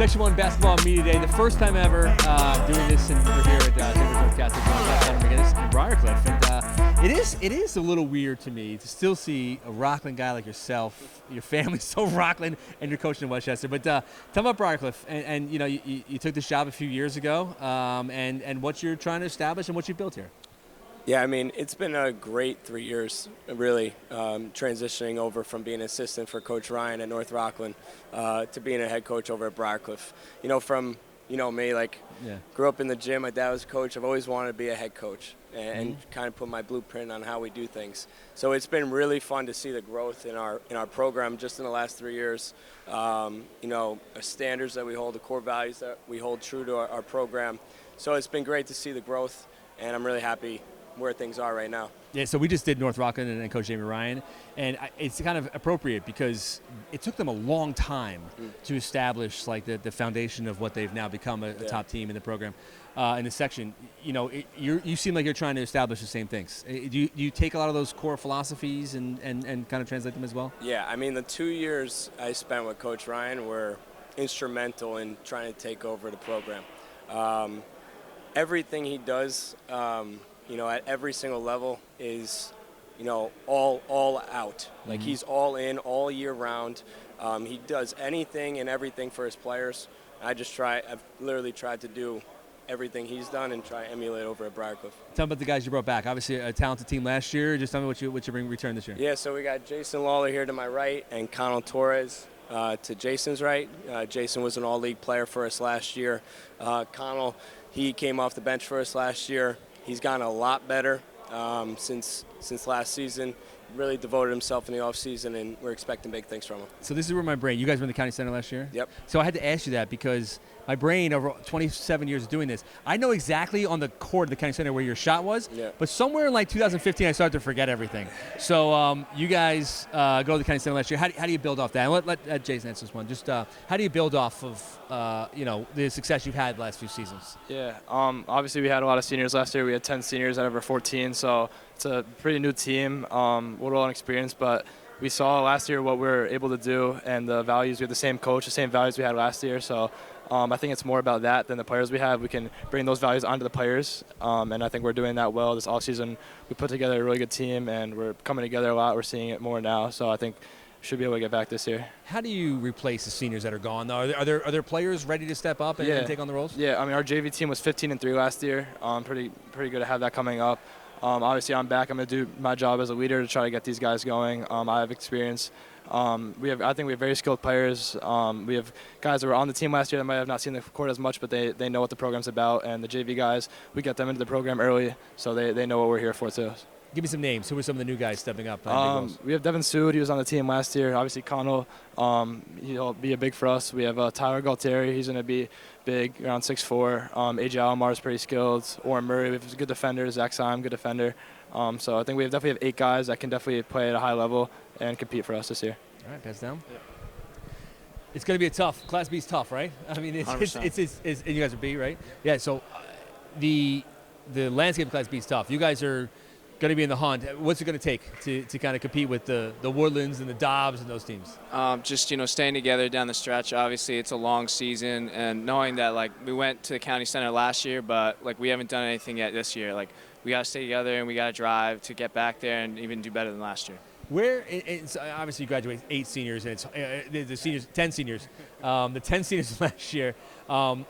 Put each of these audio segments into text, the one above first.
Section 1 Basketball Media Day, the first time ever doing this, and we're here at Denver North Catholic in Briarcliff. And it is a little weird to me to still see a Rockland guy like yourself, your family's so Rockland, and you're coaching in Westchester. But tell me about Briarcliff, and you know, you took this job a few years ago, and what you're trying to establish and what you built here. Yeah, I mean, it's been a great 3 years, really, transitioning over from being an assistant for Coach Ryan at North Rockland to being a head coach over at Briarcliff. You know, from, me, grew up in the gym, my dad was a coach. I've always wanted to be a head coach and kind of put my blueprint on how we do things. So it's been really fun to see the growth in our program just in the last 3 years. The standards that we hold, the core values that we hold true to our program. So it's been great to see the growth, and I'm really happy where things are right now. Yeah, so we just did North Rockland and Coach Jamie Ryan, and it's kind of appropriate because it took them a long time to establish the foundation of what they've now become a top team in the program, in the section. You seem like you're trying to establish the same things. Do you take a lot of those core philosophies and kind of translate them as well? Yeah, I mean, the 2 years I spent with Coach Ryan were instrumental in trying to take over the program. Everything he does, at every single level is, all out. Like, he's all in all year round. He does anything and everything for his players. I've literally tried to do everything he's done and try to emulate over at Briarcliff. Tell me about the guys you brought back. Obviously a talented team last year. Just tell me what you bring return this year. Yeah, so we got Jason Lawler here to my right and Connell Torres to Jason's right. Jason was an all-league player for us last year. Connell, he came off the bench for us last year. He's gotten a lot better since last season. Really devoted himself in the offseason, and we're expecting big things from him. So this is where my brain, you guys were in the county center last year? Yep. So I had to ask you that because my brain, over 27 years of doing this, I know exactly on the court of the county center where your shot was, but somewhere in 2015 I started to forget everything. So you guys go to the county center last year. How do you build off that? And let Jason answer this one. Just how do you build off of the success you've had the last few seasons? Yeah, obviously we had a lot of seniors last year. We had 10 seniors out of our 14, so it's a pretty new team. We're all inexperienced, but we saw last year what we were able to do and the values. We have the same coach, the same values we had last year. So I think it's more about that than the players we have. We can bring those values onto the players, and I think we're doing that well. This offseason, we put together a really good team, and we're coming together a lot. We're seeing it more now, so I think we should be able to get back this year. How do you replace the seniors that are gone, though? Are there players ready to step up and take on the roles? Yeah, I mean, our JV team was 15-3 last year. Pretty good to have that coming up. Obviously, I'm back. I'm going to do my job as a leader to try to get these guys going. I have experience. I think we have very skilled players. We have guys that were on the team last year that might have not seen the court as much, but they know what the program's about. And the JV guys, we get them into the program early, so they know what we're here for too. Give me some names. Who are some of the new guys stepping up? We have Devin Sood. He was on the team last year. Obviously, Connell, he'll be a big for us. We have Tyler Galtieri. He's going to be big, around 6'4". AJ Alomar is pretty skilled. Orrin Murray, we have good defenders. Zach Syme, good defender. So I think we definitely have 8 guys that can definitely play at a high level and compete for us this year. All right, pass down. Yeah. It's going to be a tough. Class B is tough, right? I mean, it's and you guys are B, right? Yeah. So the landscape of Class B is tough. You guys are going to be in the hunt. What's it going to take to kind of compete with the Woodlands and the Dobbs and those teams? Just staying together down the stretch. Obviously, it's a long season, and knowing that we went to the county center last year, but we haven't done anything yet this year. We got to stay together and we got to drive to get back there and even do better than last year. It's obviously you graduate 8 seniors, and it's the seniors 10 seniors. The 10 seniors last year.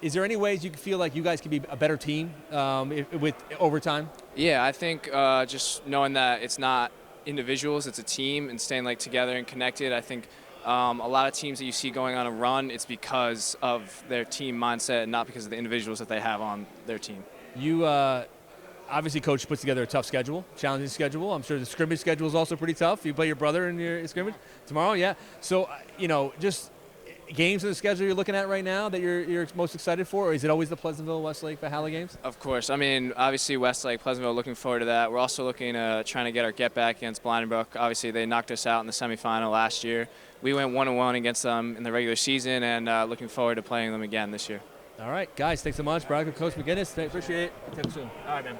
Is there any ways you feel like you guys can be a better team with over time? Yeah, I think just knowing that it's not individuals, it's a team, and staying together and connected. I think a lot of teams that you see going on a run, it's because of their team mindset and not because of the individuals that they have on their team. You obviously, Coach puts together a tough schedule, challenging schedule. I'm sure the scrimmage schedule is also pretty tough. You play your brother in your scrimmage tomorrow, yeah. So, just games in the schedule you're looking at right now that you're most excited for, or is it always the Pleasantville, Westlake, Valhalla games? Of course. I mean, obviously Westlake, Pleasantville, looking forward to that. We're also looking trying to get our get back against Blindenbrook. Obviously, they knocked us out in the semifinal last year. We went 1-1 against them in the regular season, and looking forward to playing them again this year. All right, guys, thanks so much. Briarcliff Coach McGinnis, appreciate it. Talk soon. All right, man.